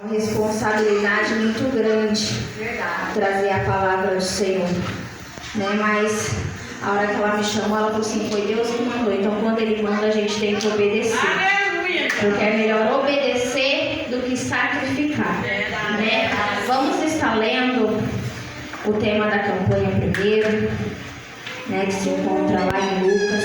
Uma responsabilidade muito grande trazer a palavra do Senhor, né? Mas a hora que ela me chamou, ela falou assim, foi Deus que mandou. Então quando Ele manda, a gente tem que obedecer. Porque é melhor obedecer do que sacrificar, né? Vamos estar lendo o tema da campanha primeiro, né? Que se encontra lá em Lucas.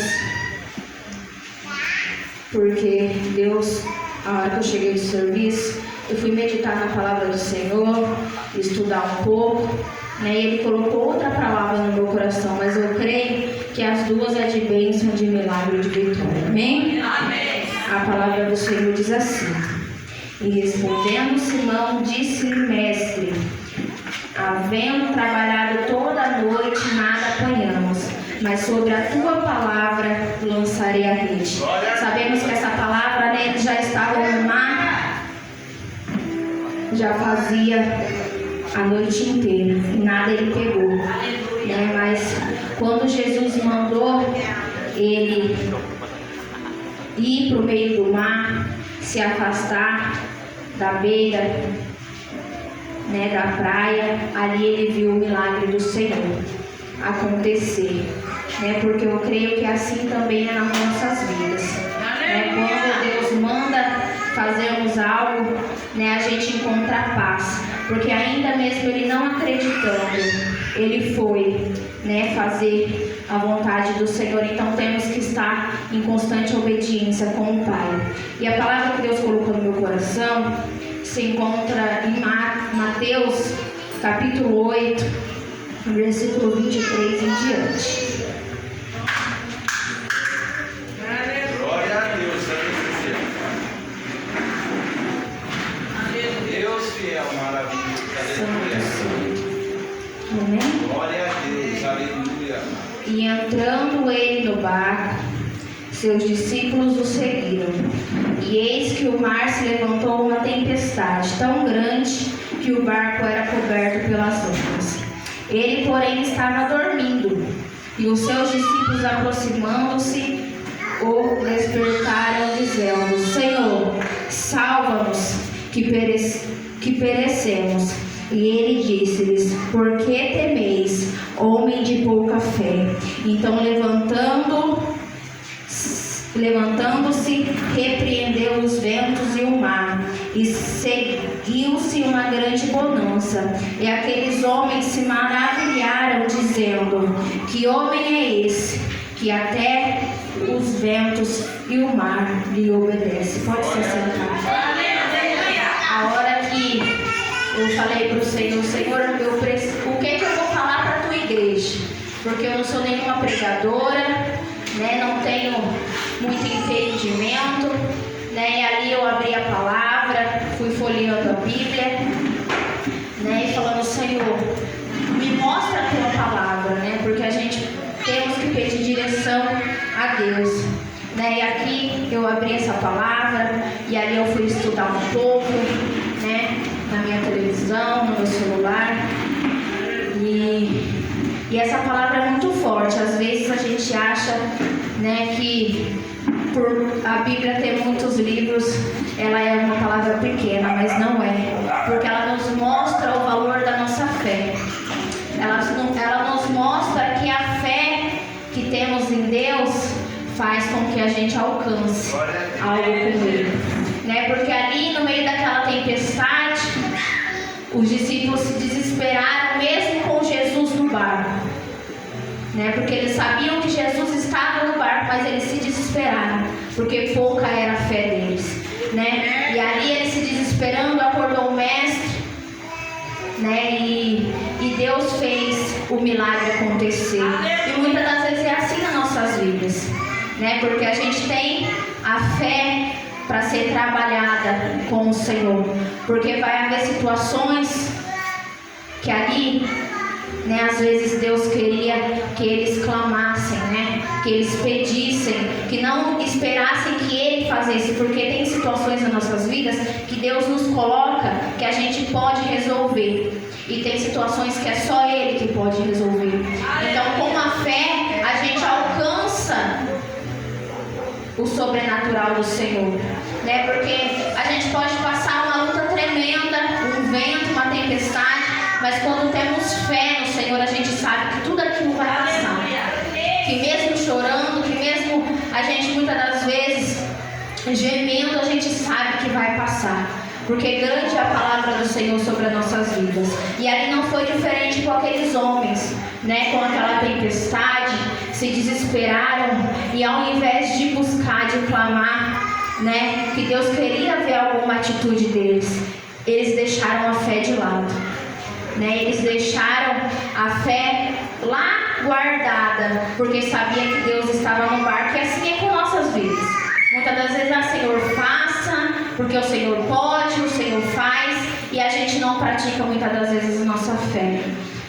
Porque Deus, a hora que eu cheguei do serviço, eu fui meditar na palavra do Senhor, estudar um pouco, né? E Ele colocou outra palavra no meu coração, mas eu creio que as duas é de bênção, de milagre e de vitória. Amém? Amém. A palavra do Senhor diz assim: e respondendo Simão, disse-lhe, mestre, havendo trabalhado toda a noite, nada apanhamos, mas sobre a tua palavra lançarei a rede. Sabemos que essa palavra, né, já estava no mar, já fazia a noite inteira e nada ele pegou, né? Mas quando Jesus mandou ele ir para o meio do mar, se afastar da beira, né, da praia, ali ele viu o milagre do Senhor acontecer, né? Porque eu creio que assim também é nas nossas vidas, né? Quando Deus manda fazermos algo, né, a gente encontra paz, porque ainda mesmo ele não acreditando, ele foi, né, fazer a vontade do Senhor. Então temos que estar em constante obediência com o Pai. E a palavra que Deus colocou no meu coração se encontra em Mateus capítulo 8, versículo 23 em diante. Glória a Deus, aleluia. Deus fiel, maravilhoso, aleluia. Amém? Glória a Deus, aleluia. E entrando ele no barco, seus discípulos o seguiram. E eis que o mar se levantou uma tempestade tão grande que o barco era coberto pelas ondas. Ele, porém, estava dormindo. E os seus discípulos, aproximando-se, o despertaram, dizendo: Senhor, salva-nos, que perecemos. E ele disse-lhes: por que temeis, homem de pouca fé? Então, levantando-se, repreendeu os ventos e o mar, e seguiu-se uma grande bonança. E aqueles homens se maravilharam, dizendo: que homem é esse, que até os ventos e o mar lhe obedecem? Pode se sentar. A hora que eu falei para o Senhor, Senhor, o que eu vou falar para a tua igreja? Porque eu não sou nenhuma pregadora, né? Não tenho muito entendimento, né? E ali eu abri a palavra, fui folheando a Bíblia, né? E falando: Senhor, me mostra a tua palavra, né? Porque a gente temos que pedir direção a Deus, né? E aqui eu abri essa palavra e ali eu fui estudar um pouco, né? Na minha televisão, no meu celular. E essa palavra é muito forte. Às vezes a gente acha, né, que por a Bíblia ter muitos livros, ela é uma palavra pequena, mas não é. Porque ela nos mostra o valor da nossa fé. Ela nos mostra que a fé que temos em Deus faz com que a gente alcance algo com Ele, né? Porque ali no meio daquela tempestade, os discípulos se desesperaram mesmo com Jesus no barco, né? Porque eles sabiam que Jesus estava no barco, mas eles se desesperaram, porque pouca era a fé deles, né? E ali eles se desesperando, acordou o mestre, né? E Deus fez o milagre acontecer. E muitas das vezes é assim nas nossas vidas, né? Porque a gente tem a fé para ser trabalhada com o Senhor, porque vai haver situações que ali, né, às vezes Deus queria que eles clamassem, né, que eles pedissem, que não esperassem que Ele fizesse, porque tem situações nas nossas vidas que Deus nos coloca que a gente pode resolver, e tem situações que é só Ele que pode resolver. Então, com a fé, a gente alcança o sobrenatural do Senhor, né? Porque a gente pode passar uma luta tremenda gemendo, a gente sabe que vai passar. Porque grande é a palavra do Senhor sobre as nossas vidas. E ali não foi diferente com aqueles homens, né? Com aquela tempestade, se desesperaram e ao invés de buscar, de clamar, né? Que Deus queria ver alguma atitude deles, eles deixaram a fé de lado, né? Eles deixaram a fé lá guardada, porque sabia que Deus estava no barco. E assim é com nossas vidas. Muitas das vezes o Senhor faça, porque o Senhor pode, o Senhor faz, e a gente não pratica muitas das vezes a nossa fé,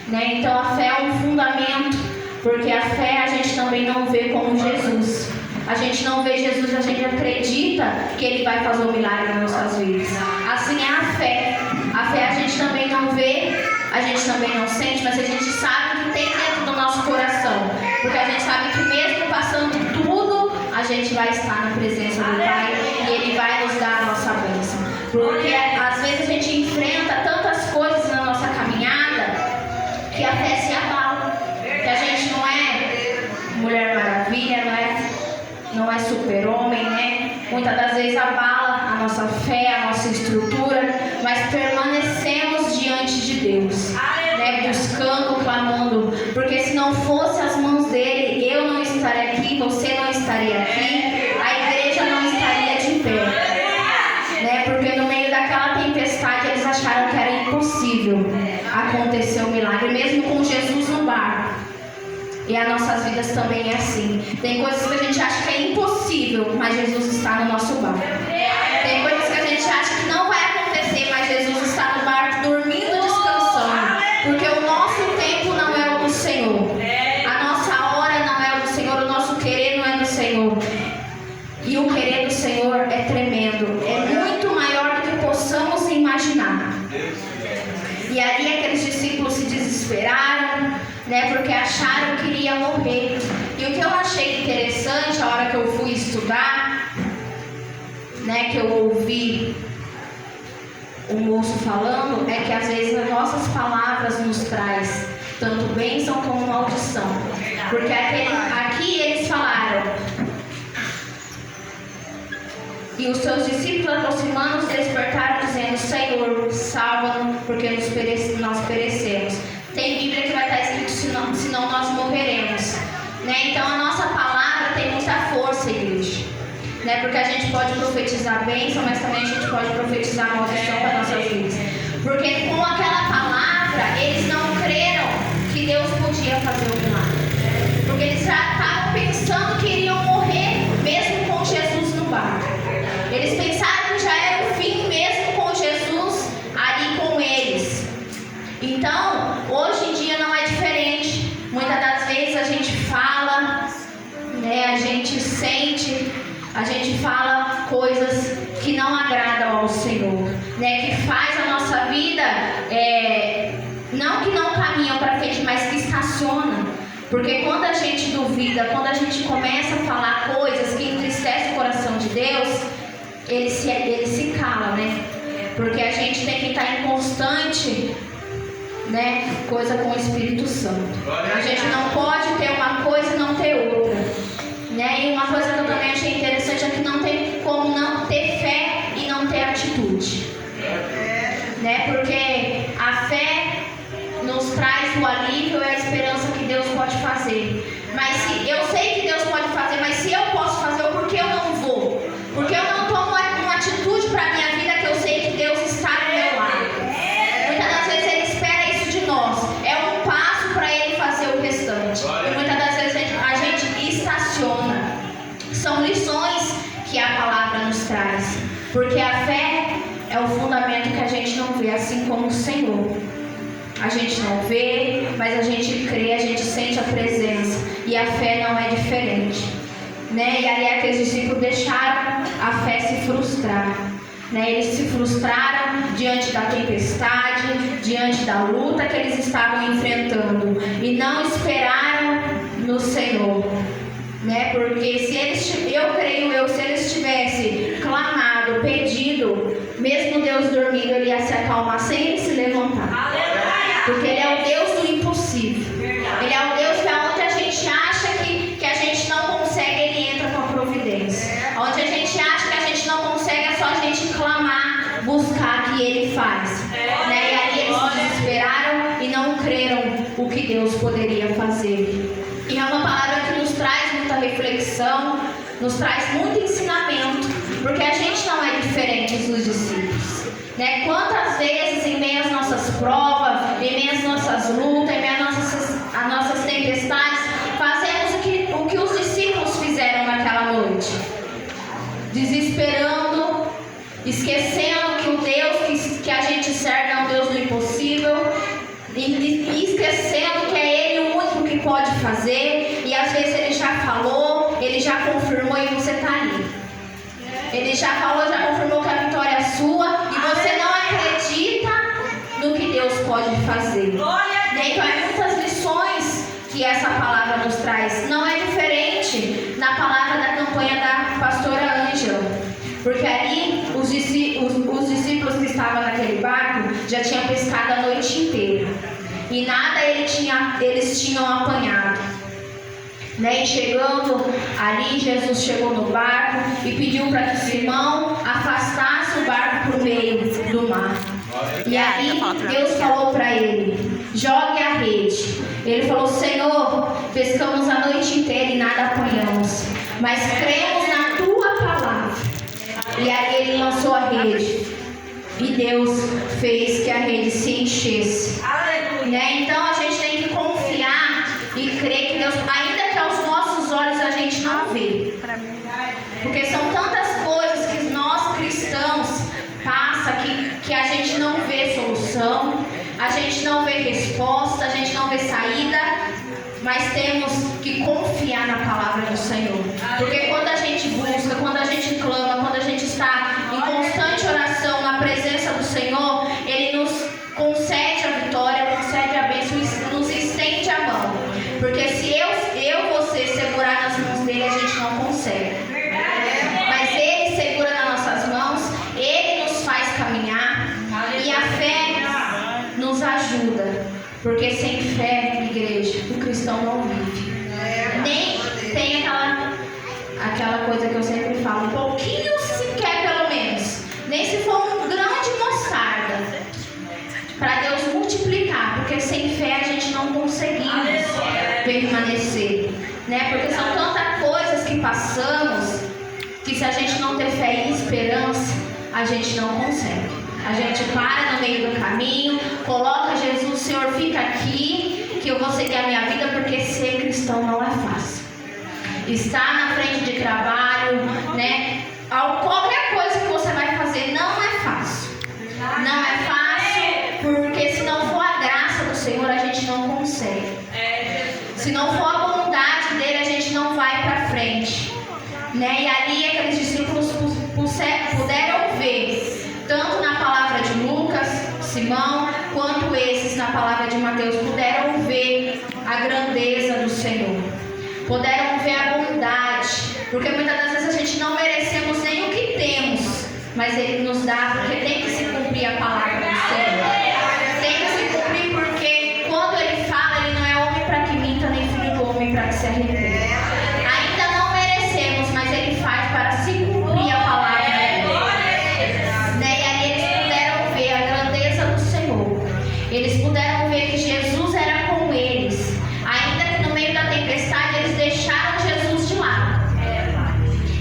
né? Então a fé é um fundamento, porque a fé a gente também não vê como Jesus. A gente não vê Jesus, a gente acredita que Ele vai fazer um milagre nas nossas vidas. Assim é a fé. A fé a gente também não vê, a gente também não sente, mas a gente sabe que tem dentro do nosso coração. Porque a gente sabe que mesmo passando tudo, a gente vai estar na presença do Pai e Ele vai nos dar a nossa bênção. Porque às vezes a gente enfrenta tantas coisas na nossa caminhada que a fé se abala. Que a gente não é Mulher Maravilha, não é super-homem, né? Muitas das vezes abala a nossa fé, a nossa estrutura, mas permanecemos diante de Deus, né? Buscando, clamando, porque se não fosse as mãos dele, eu não estaria aqui, você não estaria aqui, a igreja não estaria de pé, né? Porque no meio daquela tempestade eles acharam que era impossível acontecer um milagre, mesmo com Jesus no barco. E as nossas vidas também é assim. Tem coisas que a gente acha que é impossível, mas Jesus está no nosso barco. Tem coisas que a gente acha que não vai acontecer, mas Jesus está no barco dormindo, descansando. Porque o nosso tempo não é o do Senhor. A nossa hora não é o do Senhor. O nosso querer não é do Senhor. E o querer do Senhor é tremendo. É muito maior do que possamos imaginar. E ali aqueles discípulos se desesperaram, né, porque acharam que iria morrer. E o que eu achei interessante, a hora que eu fui estudar, né, que eu ouvi o moço falando, é que às vezes as nossas palavras nos traz tanto bênção como maldição. Porque aqui eles falaram: e os seus discípulos, aproximando-se, despertaram, dizendo: Senhor, salva-nos, porque nós perecemos. Tem Bíblia que vai estar escrito: senão nós morreremos, né? Então a nossa palavra tem muita força, igreja, né? Porque a gente pode profetizar bênção, mas também a gente pode profetizar maldição para nossas vidas. Porque com aquela palavra eles não creram que Deus podia fazer o milagre, porque eles já estavam pensando que iriam morrer mesmo com Jesus no barco. Eles pensaram que já era o fim mesmo com Jesus ali com eles. Então, hoje em dia não é diferente. Muitas das vezes a gente fala, né, a gente sente, a gente fala coisas que não agradam ao Senhor, né, que faz a nossa vida, não que não caminham para frente, mas que estaciona. Porque quando a gente duvida, quando a gente começa a falar coisas que entristecem o coração de Deus, ele se cala, né? Porque a gente tem que estar em constante, né, coisa com o Espírito Santo. A gente não pode ter uma coisa e não ter outra, né? E uma coisa que eu também achei interessante é que não tem como não ter fé e não ter atitude, né? Porque a fé nos traz o alívio e a esperança que Deus pode fazer. Mas se eu sei que Deus pode fazer, mas se eu posso fazer, por que eu não vou? Porque eu não tomo uma atitude para a minha vida que eu sei que Deus está do meu lado. Muitas das vezes Ele espera isso de nós. É um passo para Ele fazer o restante. E muitas das vezes a gente estaciona. São lições que a palavra nos traz. Porque a fé é o fundamento que a gente não vê, assim como o Senhor. A gente não vê, mas a gente crê, a gente sente a presença. E a fé não é diferente, né? E ali aqueles discípulos deixaram a fé se frustrar, né? Eles se frustraram diante da tempestade, diante da luta que eles estavam enfrentando. E não esperaram no Senhor, né? Porque se eles tivessem clamado, pedido, mesmo Deus dormindo, ele ia se acalmar sem ele se levantar. Porque Ele é o Deus do impossível. Ele é o Deus que aonde a gente acha que a gente não consegue, Ele entra com a providência. Onde a gente acha que a gente que Ele faz. Né? E ali eles se desesperaram e não creram o que Deus poderia fazer. E é uma palavra que nos traz muita reflexão, nos traz muito ensinamento, porque a gente não é diferente dos discípulos. Né? Quantas vezes, em meio às nossas provas, em meio às nossas lutas, em meio às nossas tempestades, fazemos o que os discípulos fizeram naquela noite, desesperando, esquecendo que o Deus que a gente serve é um Deus do impossível, e esquecendo que é Ele o único que pode fazer, e às vezes Ele já falou, Ele já confirmou e você está ali. Ele já falou, já confirmou que a vitória é sua e você não acredita no que Deus pode fazer. Então é muitas lições que essa palavra nos traz. Não é diferente na palavra da campanha da pastora Ângela, porque ali os discípulos que estavam naquele barco já tinham pescado a noite inteira e nada eles tinham apanhado. Né? E chegando ali, Jesus chegou no barco e pediu para que Simão afastasse o barco para o meio do mar. E aí Deus falou para ele: jogue a rede. Ele falou: Senhor, pescamos a noite inteira e nada apanhamos, mas cremos na tua palavra. E aí ele lançou a rede e Deus fez que a rede se enchesse. Né? Então a gente tem que confiar e crer que Deus, ainda que aos nossos olhos a gente não vê, porque são tantas coisas que nós cristãos passa que a gente não vê solução, a gente não vê resposta, a gente não vê saída, mas temos que confiar na palavra do Senhor, porque quando a gente busca, quando a gente clama, quando a gente está em constante oração na presença do Senhor, Ele nos concede a vitória, concede a bênção, nos estende a mão, porque se você segurar nas mãos dele, a gente não consegue, mas Ele segura nas nossas mãos, Ele nos faz caminhar, e a fé nos ajuda, porque sem fé, igreja, o cristão não vive, nem tem aquela coisa que eu sempre falo, um pouquinho sequer pelo menos, nem se for um grão de mostarda, para Deus multiplicar, porque sem fé a gente não conseguimos permanecer, né? Porque são tantas coisas que passamos, que se a gente não ter fé e esperança, a gente não consegue. A gente para no meio do caminho, coloca Jesus: Senhor, fica aqui, que eu vou seguir a minha vida, porque ser cristão não é fácil. Estar na frente de trabalho, né? Qualquer coisa que você vai fazer não é fácil. Não é fácil, porque se não for a graça do Senhor, a gente não consegue. Se não for a bondade dele, a gente não vai para frente. Né? E ali aqueles discípulos puderam ver, tanto na palavra de Lucas, Simão, quanto esses na palavra de Mateus, puderam ver a grandeza do Senhor, puderam ver a bondade, porque muitas das vezes a gente não merecemos nem o que temos, mas Ele nos dá, porque tem que se cumprir a palavra do Senhor, tem que se cumprir, porque quando Ele fala, Ele não é homem para que minta, nem filho do homem para que se arrependa. Ainda não merecemos, mas Ele faz para se cumprir a palavra dele. Né? E ali eles puderam ver a grandeza do Senhor, eles puderam ver que Jesus era com eles, ainda que no meio da tempestade eles deixaram Jesus de lado,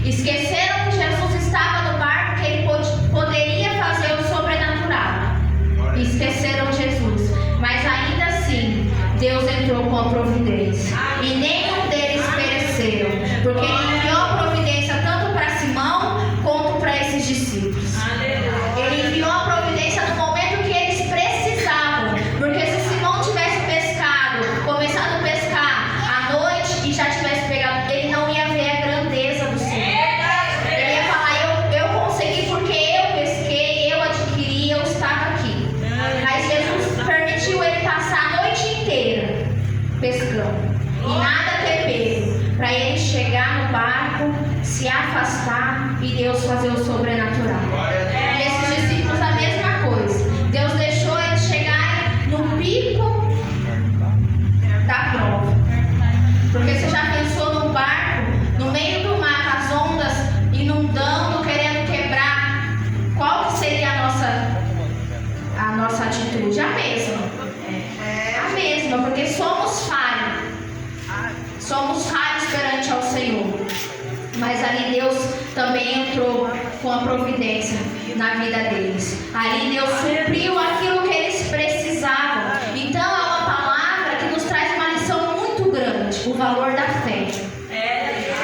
esqueceram que Jesus estava no barco, que Ele poderia fazer o sobrenatural, esqueceram Jesus, mas ainda assim Deus entrou com a providência e nenhum deles pereceram, porque Ele enviou a providência tanto para Simão quanto para esses discípulos. Ele enviou a providência no momento que eles precisavam, porque se Simão tivesse começado a pescar à noite e já tivesse pegado, ele não ia ver a grandeza do Senhor. Ele ia falar: eu consegui porque eu pesquei, eu adquiri, eu estava aqui. Mas Jesus permitiu ele passar a noite inteira pescando e nada ter pego, para ele chegar no barco, se afastar e Deus fazer o sobrenatural. E esses discípulos a mesma coisa. Deus deixou eles chegarem no pico da prova. Porque você já pensou num barco, no meio do mar, as ondas inundando, querendo quebrar? Qual que seria a nossa nossa atitude? A mesma. A mesma, porque somos falhos. Somos falhos perante ao Senhor. Mas ali Deus também entrou com a providência na vida deles. Ali Deus supriu aquilo que eles precisavam. Então é uma palavra que nos traz uma lição muito grande. O valor da fé.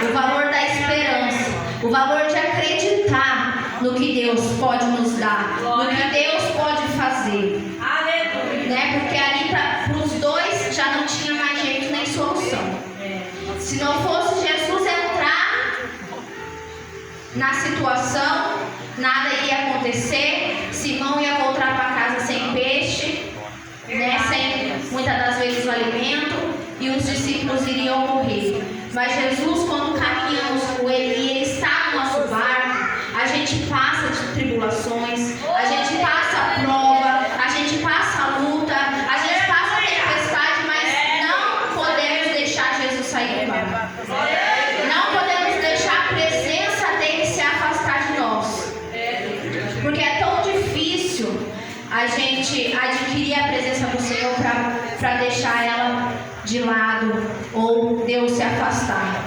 O valor da esperança. O valor de acreditar no que Deus pode nos dar. No que Deus pode fazer. Né? Porque ali para os dois já não tinha mais jeito nem solução. Se não fosse Jesus entrar na situação, nada ia acontecer. Simão ia voltar para casa sem peixe, né? Sem muitas das vezes o alimento, e os discípulos iriam morrer. Mas Jesus, quando caminhamos com ele está no nosso barco, a gente passa de tribulações, a gente passa prova, a gente passa luta, a gente passa tempestade, mas não podemos deixar Jesus sair do barco. Não podemos deixar a presença dele se afastar de nós. Porque é tão difícil a gente adquirir a presença do Senhor para deixar ela de lado ou Deus se afastar.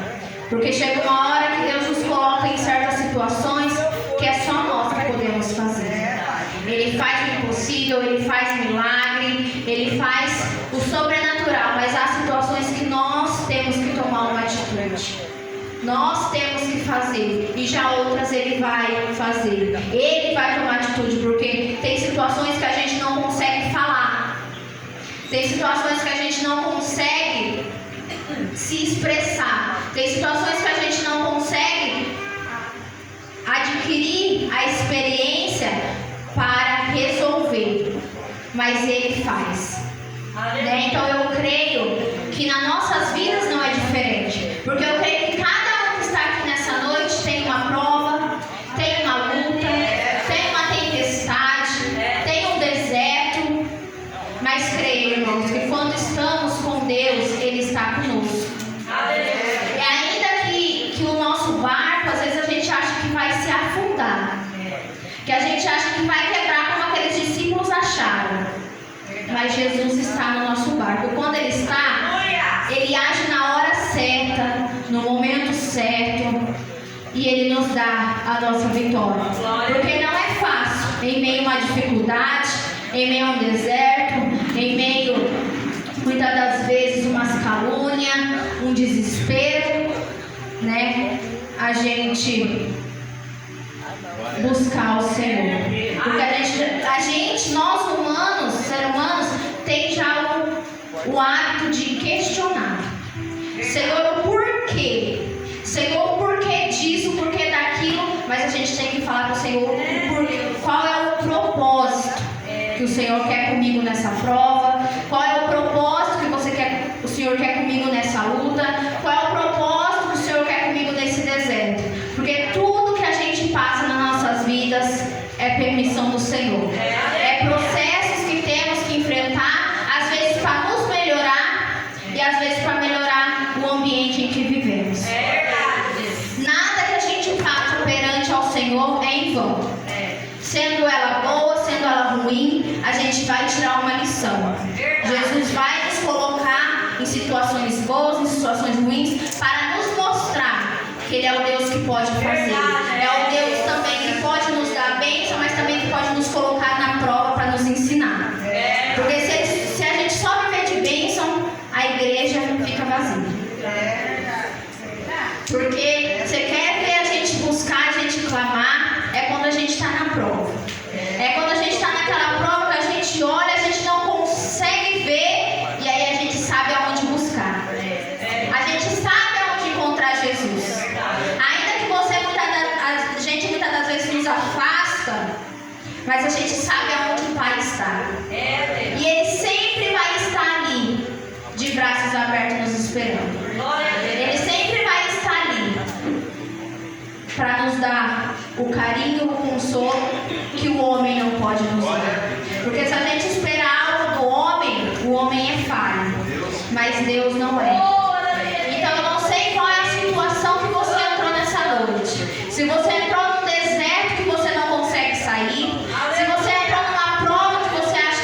Porque chega uma hora que Deus nos coloca em certas situações que é só nós que podemos fazer. Ele faz o impossível, ele faz milagre, ele faz o sobrenatural, mas há situações que nós temos que tomar uma atitude. Nós temos que fazer, e já outras ele vai fazer. Ele vai tomar atitude, porque tem situações que a gente não consegue falar. Tem situações que a gente não consegue se expressar. Tem situações que a gente não consegue adquirir a experiência para resolver. Mas ele faz. Né? Então eu creio que nas nossas vidas não é diferente. Porque eu creio que cada um que está aqui nessa noite tem uma prova, tem uma luta, tem uma tempestade, tem um deserto. Mas creio, irmãos, que quando estamos com Deus, Ele está conosco. E ainda que o nosso barco, às vezes a gente acha que vai se afundar, que a gente acha que vai quebrar, como aqueles discípulos acharam. Mas Jesus está no nosso barco. E quando Ele está, Ele age na hora certa, no momento certo, e Ele nos dá a nossa vitória. Porque não é fácil, em meio a uma dificuldade, em meio a um deserto, em meio, muitas das vezes, umas calúnias, um desespero, né? A gente buscar o Senhor. Porque a gente, nós humanos, seres humanos, tem já o hábito de questionar. Senhor, o porquê? Senhor, o porquê disso, o porquê daquilo? Mas a gente tem que falar para o Senhor qual é o propósito que o Senhor quer comigo nessa prova, qual é o propósito que o Senhor quer comigo nessa luta, qual é o propósito que o Senhor quer comigo nesse deserto. Porque tudo que a gente passa nas nossas vidas é permissão do Senhor. É processos que temos que enfrentar, às vezes para nos melhorar e às vezes para melhorar o ambiente em que vivemos. Nada que a gente faça perante ao Senhor é em vão. Sendo ela boa, sendo ela ruim, a gente vai tirar uma lição. Jesus vai nos colocar em situações boas, em situações ruins, para nos mostrar que Ele é o Deus que pode fazer. É o Deus também que pode nos dar bênção, mas também que pode nos colocar na prova para nos ensinar. Porque se a gente só viver de bênção, a igreja fica vazia. Porque você quer ver a gente buscar, a gente clamar, é quando a gente está na prova. É quando a gente está naquela prova que a gente olha, a gente não consegue ver, e aí a gente sabe aonde buscar. A gente sabe aonde encontrar Jesus. Ainda que a gente muitas das vezes nos afasta, mas a gente sabe aonde o Pai está. E Ele sempre vai estar ali, de braços abertos, nos esperando. Ele sempre vai estar ali para nos dar o carinho, o consolo que o homem não pode nos dar. Porque se a gente esperar algo do homem, o homem é falho, mas Deus não é. Então eu não sei qual é a situação que você entrou nessa noite. Se você entrou num deserto que você não consegue sair, se você entrou numa prova que você acha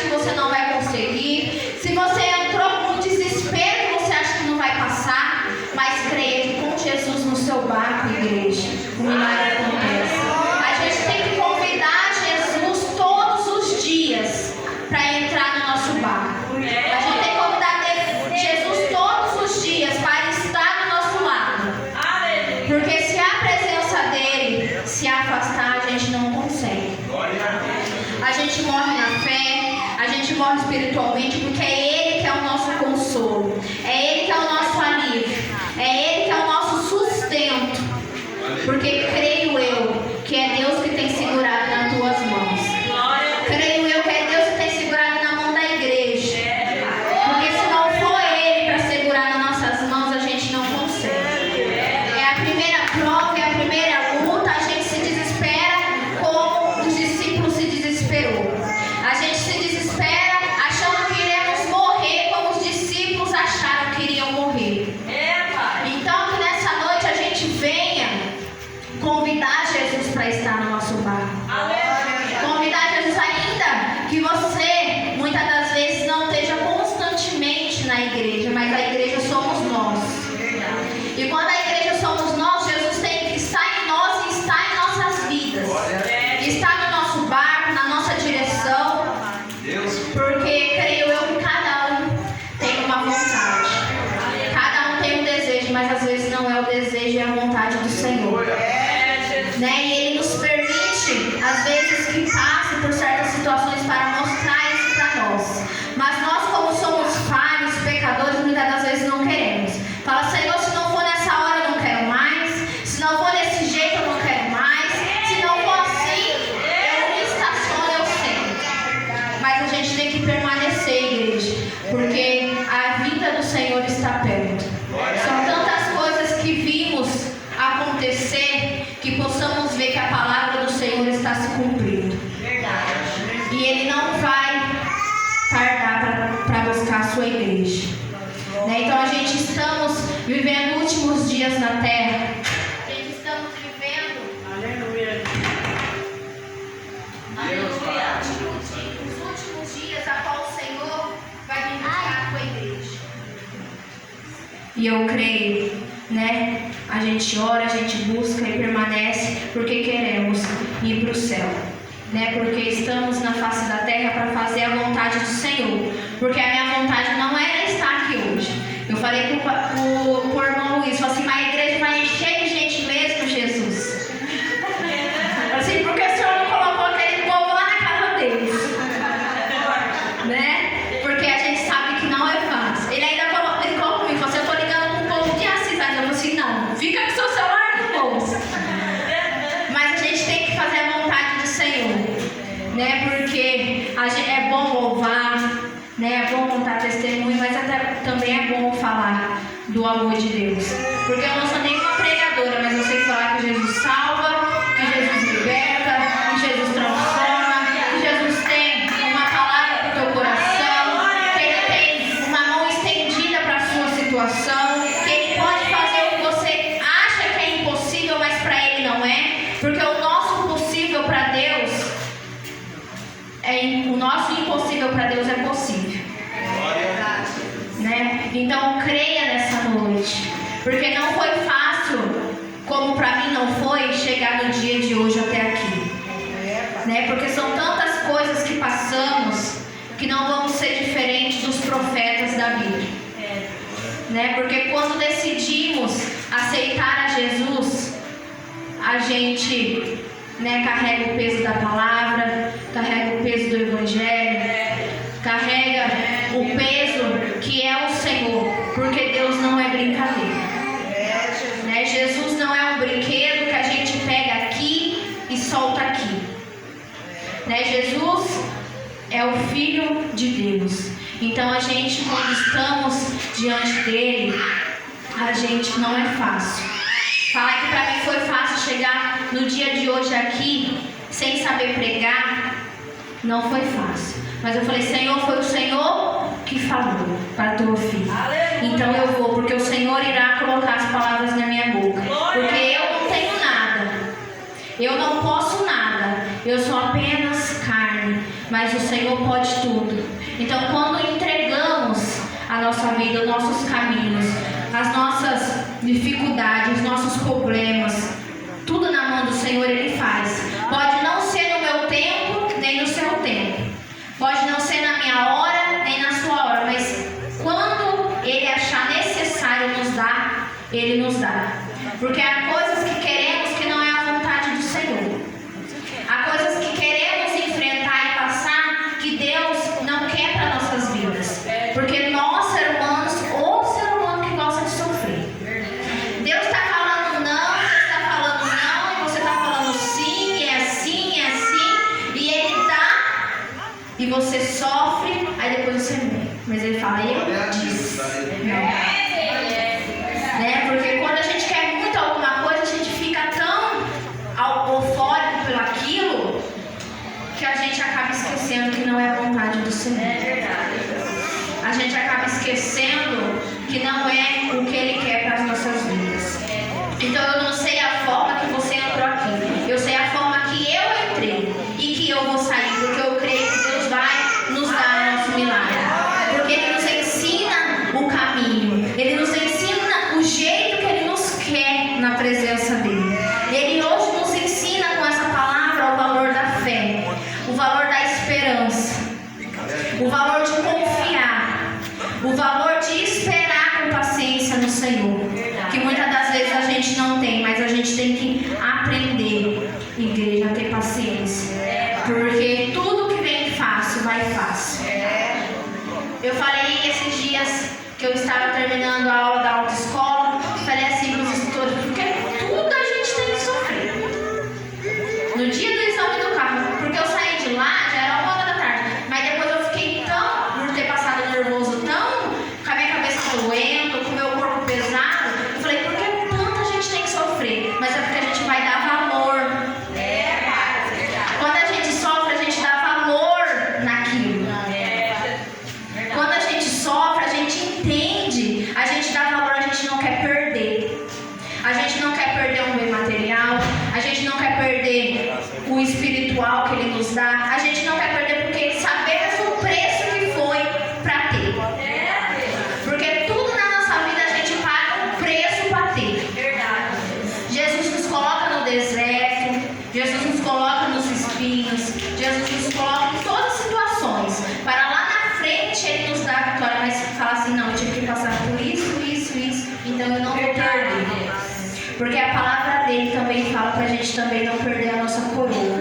morre espiritualmente, porque é Ele que é o nosso consolo, é Ele que é o nosso alívio, é Ele que é o nosso sustento, porque creio eu que é Deus que tem segurado nas tuas mãos, creio eu que é Deus que tem segurado na mão da igreja, porque se não for Ele para segurar nas nossas mãos, a gente não consegue. É a primeira prova, é a primeira luta, a gente se desespera como os discípulos se desesperou. A gente se desespera achando que iremos morrer como os discípulos acharam que iriam morrer. Então que nessa noite a gente venha convidar Jesus para estar no nosso barco. Convidar Jesus ainda que você muitas das vezes não esteja constantemente na igreja, mas a igreja somos nós. E quando a igreja somos nós, Jesus tem que estar em nós e estar em nossas vidas. Estar no nosso barco, na nossa direção. Porque creio eu que cada um tem uma vontade. Cada um tem um desejo, mas às vezes não é o desejo, é a vontade do Senhor. Né? E Ele nos permite, às vezes, que passe por certas situações para mostrar isso para nós. Mas nós, como somos falhos, pecadores, muitas das vezes não queremos. Fala, Senhor, se não for nessa hora eu não quero mais. Se não for desse jeito eu não quero mais. Se não for assim, eu me estaciono, eu sento. Mas a gente tem que permanecer, igreja, porque a vinda do Senhor está perto. São tantas coisas que vimos acontecer que possamos ver que a palavra do Senhor está se cumprindo. E Ele não vai tardar para buscar a sua igreja. Né? Então a gente estamos vivendo últimos dias na terra. A gente estamos vivendo os últimos dias a qual o Senhor vai vir buscar a sua igreja. E eu creio, né? A gente ora, a gente busca e permanece porque queremos ir para o céu, né? Porque estamos na face da terra para fazer a vontade do Senhor. Porque a minha vontade não era estar aqui hoje. Eu falei pro irmão Luiz, falei assim, mas a igreja vai encher de gente mesmo, Jesus. Assim, porque o Senhor não colocou aquele povo lá na casa deles, né? Porque a gente sabe que não é fácil. Ele ainda colocou comigo, falou assim, eu tô ligando pro povo de Assis. Ainda eu falei assim, não, fica com seu celular no bolso. Mas a gente tem que fazer a vontade do Senhor, né? Porque é bom louvar, né? É bom contar testemunho, mas também é bom falar do amor de Deus. Porque eu não sou nenhuma pregadora, mas eu sei falar que Jesus salva, que Jesus liberta, que Jesus transforma, que Jesus tem uma palavra para o teu coração, que Ele tem uma mão estendida para a sua situação, que Ele pode fazer o que você acha que é impossível, mas para Ele não é. Porque o nosso possível para Deus o nosso impossível para Deus é possível. Né? Então creia nessa noite, porque não foi fácil, como para mim não foi, chegar no dia de hoje até aqui. Né? Porque são tantas coisas que passamos que não vamos ser diferentes dos profetas da Bíblia. Né? Porque quando decidimos aceitar a Jesus, a gente, né, carrega o peso da palavra, carrega o peso do Evangelho, carrega o peso que é o Senhor, porque Deus não é brincadeira. Né? Jesus não é um brinquedo que a gente pega aqui e solta aqui. Né? Jesus é o Filho de Deus. Então a gente, quando estamos diante dele, a gente não é fácil. Falar que para mim foi fácil chegar no dia de hoje aqui sem saber pregar, não foi fácil. Mas eu falei, Senhor, foi o Senhor que falou para a tua filha. Então eu vou, porque o Senhor irá colocar as palavras na minha boca. Porque eu não tenho nada, eu não posso nada, eu sou apenas carne, mas o Senhor pode tudo. Então quando entregamos a nossa vida, os nossos caminhos, as nossas dificuldades, os nossos problemas, tudo na mão do Senhor Ele faz. Pode não ser no meu tempo, nem no seu tempo. Pode não ser na minha hora, nem na sua hora. Mas quando Ele achar necessário nos dar, Ele nos dá. Porque há coisas que queremos que não é a vontade do Senhor. Há coisas que queremos enfrentar e passar que Deus não quer para sofre, aí depois você morre. Mas ele fala, eu disse. Né? Porque quando a gente quer muito alguma coisa, a gente fica tão eufórico pelo aquilo que a gente acaba esquecendo que não é a vontade do Senhor. A gente acaba esquecendo que não é o que Ele quer para as nossas vidas. Então eu não sei a forma que você entrou aqui. Eu sei a forma que eu entrei e que eu vou sair, porque eu creio que Deus vai nos dar nosso milagre. Porque Ele nos ensina o caminho. Ele nos ensina o jeito que Ele nos quer na presença dEle. Ele hoje nos ensina com essa palavra o valor da fé, o valor da esperança, o valor de confiar, o valor de esperar com paciência no Senhor, que muitas das vezes a gente não tem, mas a gente tem que aprender, igreja, a ter paciência, porque tudo que vem fácil, vai fácil. Eu falei esses dias que eu estava terminando a aula da autoescola, falei assim para os instrutores, porque tudo a gente tem que sofrer. No dia do exame do carro, porque eu saí de lá, já era 1h da tarde, mas depois eu fiquei tão, por ter passado nervoso, tão com a minha cabeça doendo, com o meu corpo pesado, eu falei, por que tanta gente tem que sofrer? Mas é porque a gente vai dar valor. Quando a gente sofre, a gente dá valor naquilo. Quando a gente sofre, a gente entende, a gente dá valor, a gente não quer perder. A gente não quer perder um bem material, a gente não quer perder o espiritual que Ele nos dá, a gente não quer perder porque sabemos o preço que foi para ter. Porque tudo na nossa vida a gente paga um preço para ter. Jesus nos coloca no deserto, Jesus nos coloca nos espinhos, Jesus nos coloca em todas as situações. Para lá na frente Ele nos dá a vitória, mas fala assim, não, eu tive que passar por isso, então eu não vou perder. Porque a palavra dele também fala para a gente também não perder a nossa coroa.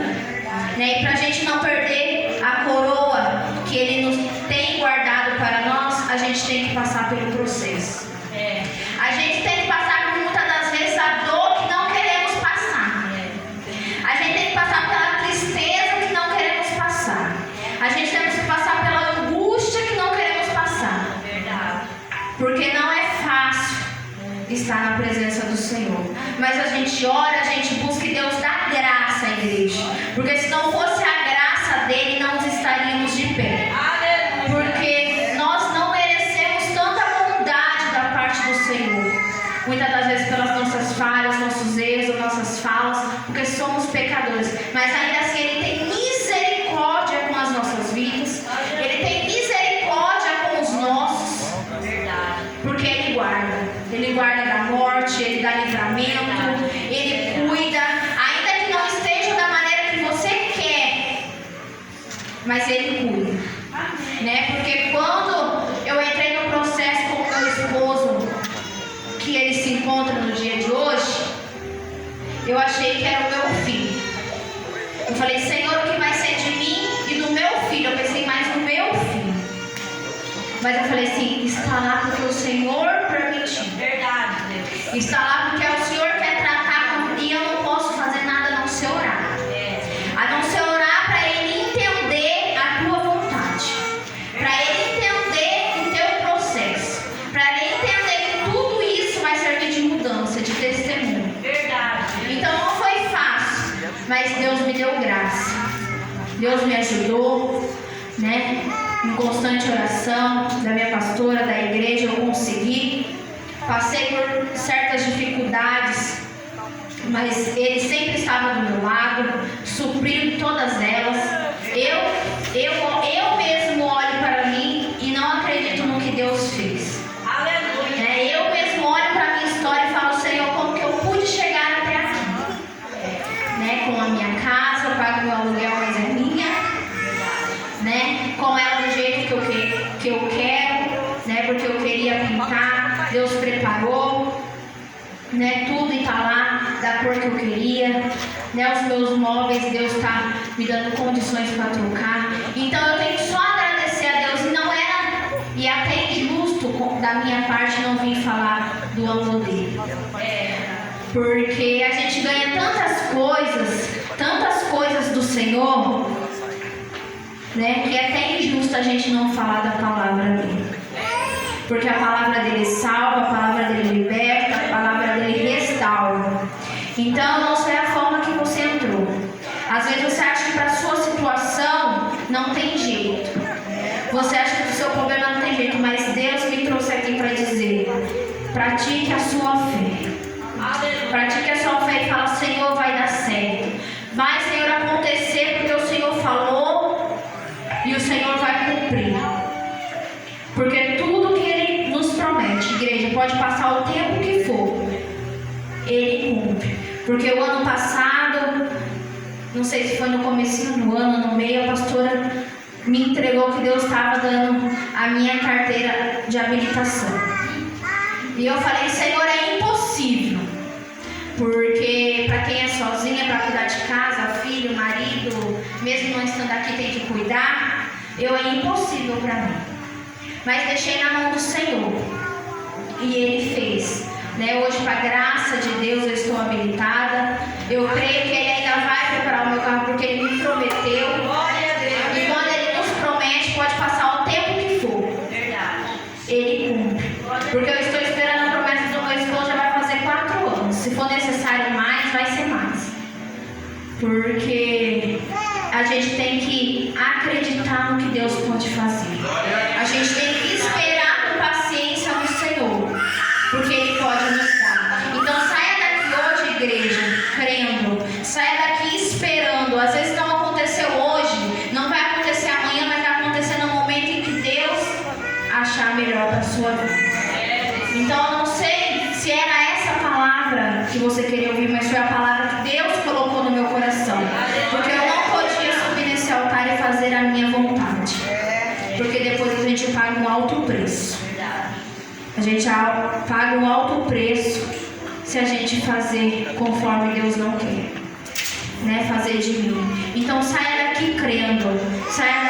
Né? E para a gente não perder a coroa que Ele nos tem guardado para nós, a gente tem que passar pelo processo. A gente tem que passar por muitas das vezes a dor que não queremos passar. A gente tem que passar pela tristeza que não queremos passar. A gente tem que passar pela angústia que não queremos passar. Porque não é fácil estar na presença do Senhor, mas a gente ora, a gente busca e Deus dá graça à igreja, porque se não fosse a graça dele, não estaríamos de pé, porque nós não merecemos tanta bondade da parte do Senhor, muitas das vezes pelas nossas falhas, nossos erros, nossas falas, porque somos pecadores, mas ainda assim Ele tem misericórdia com as nossas vidas, Ele tem misericórdia com os nossos, porque Ele guarda da morte, Ele dá livramento, Ele cuida, ainda que não esteja da maneira que você quer, mas Ele cuida, né? Porque quando eu entrei no processo com o meu esposo, que ele se encontra no dia de hoje, eu achei que era o meu filho. Eu falei, Senhor, o que vai ser de mim e do meu filho? Eu pensei mais no meu filho. Mas eu falei assim, está lá porque o Senhor permitiu. Está lá porque o Senhor quer tratar comigo e eu não posso fazer nada a não ser orar. A não ser orar para Ele entender a tua vontade. Para Ele entender o teu processo. Para Ele entender que tudo isso vai servir de mudança, de testemunho. Então não foi fácil, mas Deus me deu graça. Deus me ajudou, né? Em constante oração da minha pastora, da igreja, eu consegui. Passei por certas dificuldades, mas Ele sempre estava do meu lado, suprindo todas elas. Eu mesmo olho para mim e não acredito no que Deus fez. Aleluia. Eu mesmo olho para a minha história e falo, Senhor, como que eu pude chegar até aqui? Né? Com a minha casa, eu pago meu aluguel, mas é minha. Né? Com ela do jeito que eu quero, né? Porque eu queria pintar, Deus preparou, né? Tudo está lá da cor que eu queria, né? Os meus móveis, Deus está me dando condições para trocar. Então eu tenho só agradecer a Deus, e não era, e até injusto da minha parte não vir falar do amor dele, porque a gente ganha tantas coisas do Senhor. né? Que é até injusto a gente não falar da palavra dele. Porque a palavra dele salva, a palavra dele liberta, a palavra dele restaura. Então, não sei a forma que você entrou. Às vezes você acha que para a sua situação não tem jeito. Você acha que o seu problema não tem jeito, mas Deus me trouxe aqui para dizer: pratique a sua fé. Pratique a sua fé e fala: Senhor, vai dar certo. Vai, Senhor, acontecer porque o Senhor falou e o Senhor vai cumprir. Porque tudo que Ele nos promete, igreja, pode passar o tempo que for, Ele cumpre. Porque o ano passado, não sei se foi no começo do ano, no meio, a pastora me entregou que Deus estava dando a minha carteira de habilitação. E eu falei: Senhor, é impossível. Porque para quem é sozinha, para cuidar de casa, filho, marido, mesmo não estando aqui, tem que cuidar. É impossível para mim. Mas deixei na mão do Senhor. E Ele fez. Hoje, com a graça de Deus, eu estou habilitada. Eu creio que Ele ainda vai preparar o meu carro, porque Ele me prometeu. E quando Ele nos promete, pode passar o tempo que for. Ele cumpre. Porque eu estou esperando a promessa do meu esposo, já vai fazer 4 anos. Se for necessário mais, vai ser mais. Porque a gente tem que acreditar no que Deus pode fazer. A gente tem que esperar com paciência no Senhor, porque Ele pode nos dar. Então saia daqui hoje, igreja, crendo. Saia daqui esperando. Às vezes não aconteceu hoje, não vai acontecer amanhã, mas vai acontecer no momento em que Deus achar melhor para a sua vida. Então eu não sei se era essa palavra que você queria ouvir, mas foi a palavra que Deus colocou no meu coração. Porque eu não podia subir nesse altar e fazer a minha vontade. Porque depois a gente paga um alto preço. A gente paga um alto preço se a gente fazer conforme Deus não quer. Fazer de mim. Então saia daqui crendo. Saia